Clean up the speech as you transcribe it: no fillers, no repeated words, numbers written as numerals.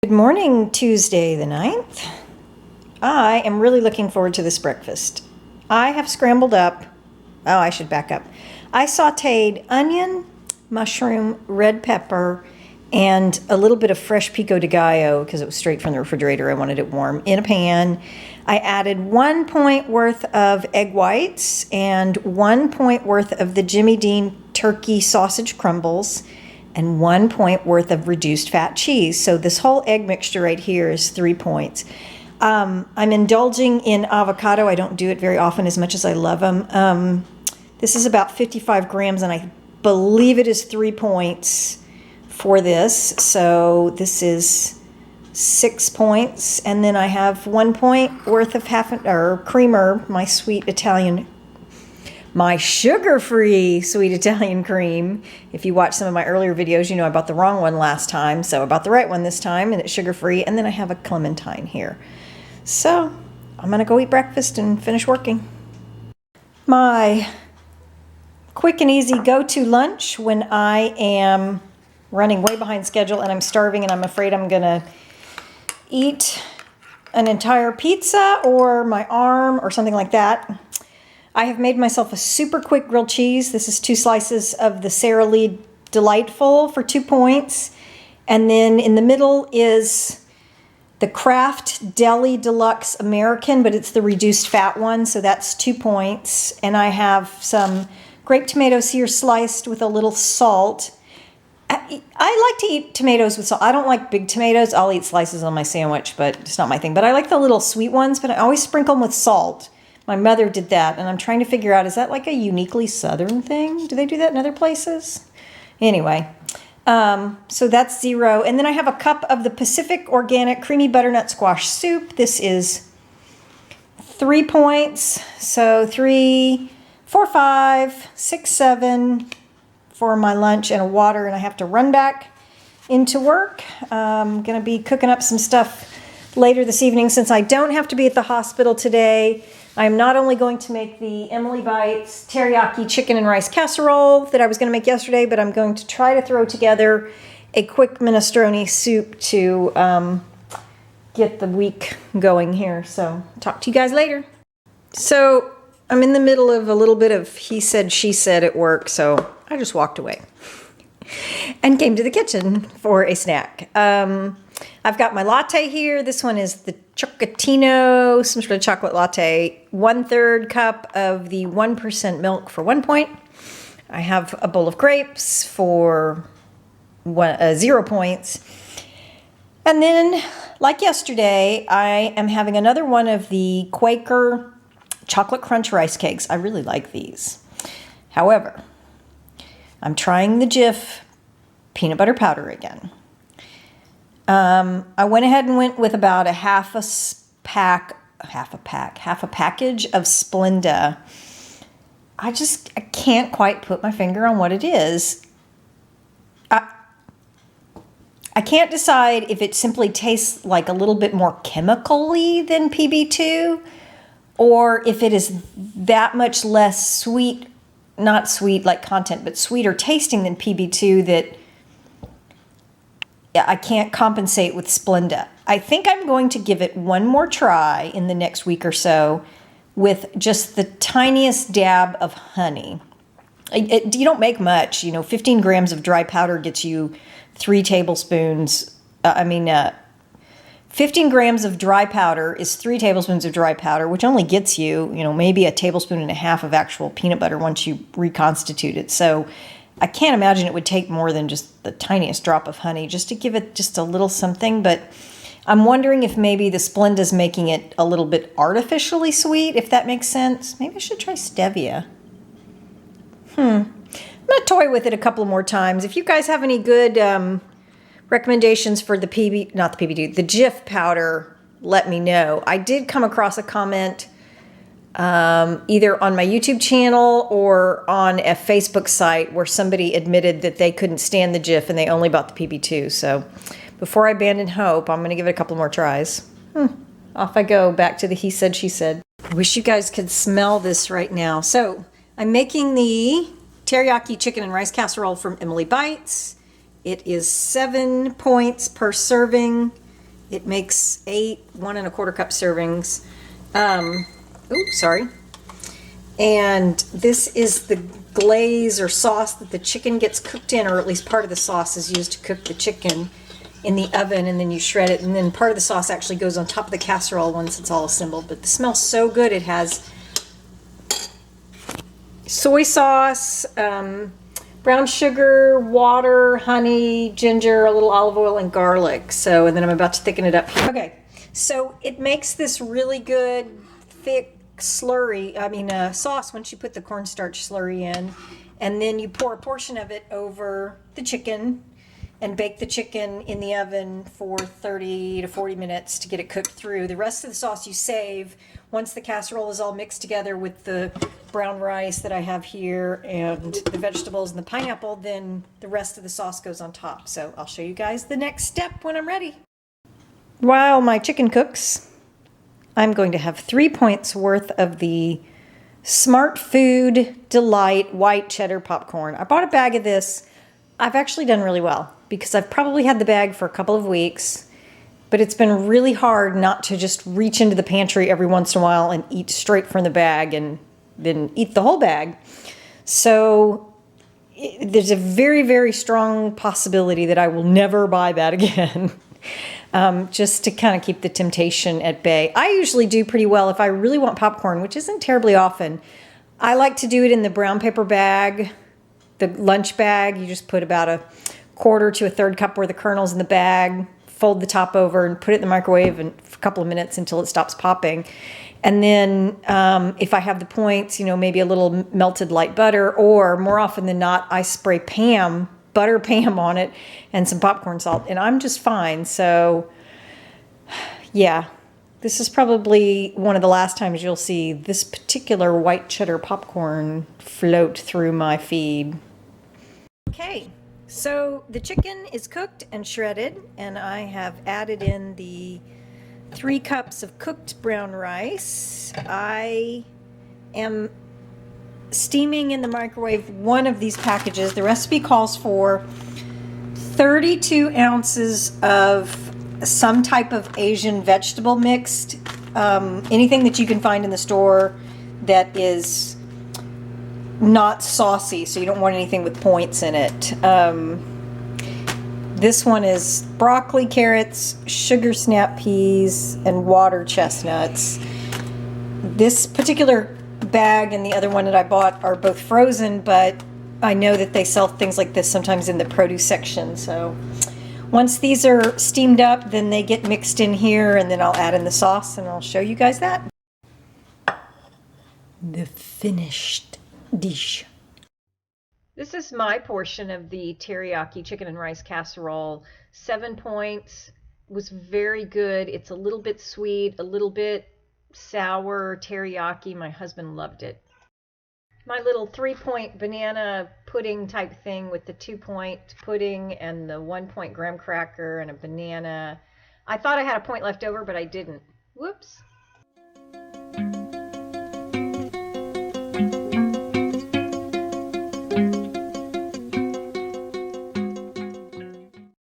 Good morning, Tuesday the 9th. I am really looking forward to this breakfast. I have scrambled up, I should back up. I sauteed onion, mushroom, red pepper, and a little bit of fresh pico de gallo because it was straight from the refrigerator. I wanted it warm in a pan. I added 1 point worth of egg whites and 1 point worth of the Jimmy Dean turkey sausage crumbles and 1 point worth of reduced fat cheese. So this whole egg mixture right here is 3 points. I'm indulging in avocado. I don't do it very often as much as I love them. This is about 55 grams and I believe it is 3 points for this. So this is 6 points. And then I have 1 point worth of creamer, my sugar-free sweet Italian cream. If you watch some of my earlier videos, you know I bought the wrong one last time, so I bought the right one this time, and it's sugar-free. And then I have a clementine here. So I'm gonna go eat breakfast and finish working. My quick and easy go-to lunch when I am running way behind schedule and I'm starving and I'm afraid I'm gonna eat an entire pizza or my arm or something like that. I have made myself a super quick grilled cheese. This is 2 slices of the Sara Lee Delightful for 2 points. And then in the middle is the Kraft Deli Deluxe American, but it's the reduced fat one, so that's 2 points. And I have some grape tomatoes here sliced with a little salt. I like to eat tomatoes with salt. I don't like big tomatoes. I'll eat slices on my sandwich, but it's not my thing. But I like the little sweet ones, but I always sprinkle them with salt. My mother did that, and I'm trying to figure out, is that like a uniquely Southern thing? Do they do that in other places? Anyway, so that's 0. And then I have a cup of the Pacific Organic Creamy Butternut Squash Soup. This is 3 points. So 3, 4, 5, 6, 7 for my lunch and a water, and I have to run back into work. I'm going to be cooking up some stuff later this evening since I don't have to be at the hospital today. I'm not only going to make the Emily Bites teriyaki chicken and rice casserole that I was going to make yesterday, but I'm going to try to throw together a quick minestrone soup to get the week going here. So talk to you guys later. So I'm in the middle of a little bit of he said, she said at work, so I just walked away and came to the kitchen for a snack. I've got my latte here. This one is the Chocolatino, some sort of chocolate latte. 1/3 cup of the 1% milk for 1 point. I have a bowl of grapes for 0 points. And then, like yesterday, I am having another one of the Quaker chocolate crunch rice cakes. I really like these. However, I'm trying the Jif peanut butter powder again. I went ahead and went with about a half a package of Splenda. I can't quite put my finger on what it is. I can't decide if it simply tastes like a little bit more chemical-y than PB2 or if it is that much less sweet, not sweet like content, but sweeter tasting than PB2 that I can't compensate with Splenda. I think I'm going to give it one more try in the next week or so with just the tiniest dab of honey. You don't make much, 15 grams of dry powder gets you 3 tablespoons. 15 grams of dry powder is 3 tablespoons of dry powder, which only gets you, maybe a tablespoon and a half of actual peanut butter once you reconstitute it. So I can't imagine it would take more than just the tiniest drop of honey just to give it just a little something, but I'm wondering if maybe the Splenda's making it a little bit artificially sweet, if that makes sense. Maybe I should try stevia. I'm going to toy with it a couple more times. If you guys have any good recommendations for the the Jif powder, let me know. I did come across a comment either on my YouTube channel or on a Facebook site where somebody admitted that they couldn't stand the Jif and they only bought the PB2. So before I abandon hope, I'm going to give it a couple more tries. Off I go back to the he said, she said. I wish you guys could smell this right now. So I'm making the teriyaki chicken and rice casserole from Emily Bites. It is 7 points per serving. It makes 8 1 1/4 cup servings. Sorry. And this is the glaze or sauce that the chicken gets cooked in, or at least part of the sauce is used to cook the chicken in the oven, and then you shred it, and then part of the sauce actually goes on top of the casserole once it's all assembled. But it smells so good. It has soy sauce, brown sugar, water, honey, ginger, a little olive oil, and garlic. So, and then I'm about to thicken it up here. Okay, so it makes this really good, thick slurry, sauce once you put the cornstarch slurry in. And then you pour a portion of it over the chicken and bake the chicken in the oven for 30 to 40 minutes to get it cooked through. The rest of the sauce you save once the casserole is all mixed together with the brown rice that I have here and the vegetables and the pineapple, then the rest of the sauce goes on top. So I'll show you guys the next step when I'm ready. While my chicken cooks, I'm going to have 3 points worth of the Smart Food Delight white cheddar popcorn. I bought a bag of this. I've actually done really well because I've probably had the bag for a couple of weeks, but it's been really hard not to just reach into the pantry every once in a while and eat straight from the bag and then eat the whole bag. So there's a very, very strong possibility that I will never buy that again. Just to kind of keep the temptation at bay. I usually do pretty well if I really want popcorn, which isn't terribly often. I like to do it in the brown paper bag, the lunch bag. You just put about 1/4 to 1/3 cup worth of kernels in the bag, fold the top over and put it in the microwave for a couple of minutes until it stops popping. And then if I have the points, maybe a little melted light butter, or more often than not, I spray butter Pam on it and some popcorn salt, and I'm just fine. So yeah, this is probably one of the last times you'll see this particular white cheddar popcorn float through my feed. Okay, so the chicken is cooked and shredded, and I have added in the 3 cups of cooked brown rice. I am steaming in the microwave one of these packages. The recipe calls for 32 ounces of some type of Asian vegetable mixed, anything that you can find in the store that is not saucy, so you don't want anything with points in it. This one is broccoli, carrots, sugar snap peas, and water chestnuts. This particular bag and the other one that I bought are both frozen, but I know that they sell things like this sometimes in the produce section. So once these are steamed up, then they get mixed in here, and then I'll add in the sauce and I'll show you guys that. The finished dish. This is my portion of the teriyaki chicken and rice casserole. 7 points. Was very good. It's a little bit sweet, a little bit sour teriyaki. My husband loved it. My little 3-point banana pudding type thing with the 2-point pudding and the 1-point graham cracker and a banana. I thought I had a point left over, but I didn't. Whoops.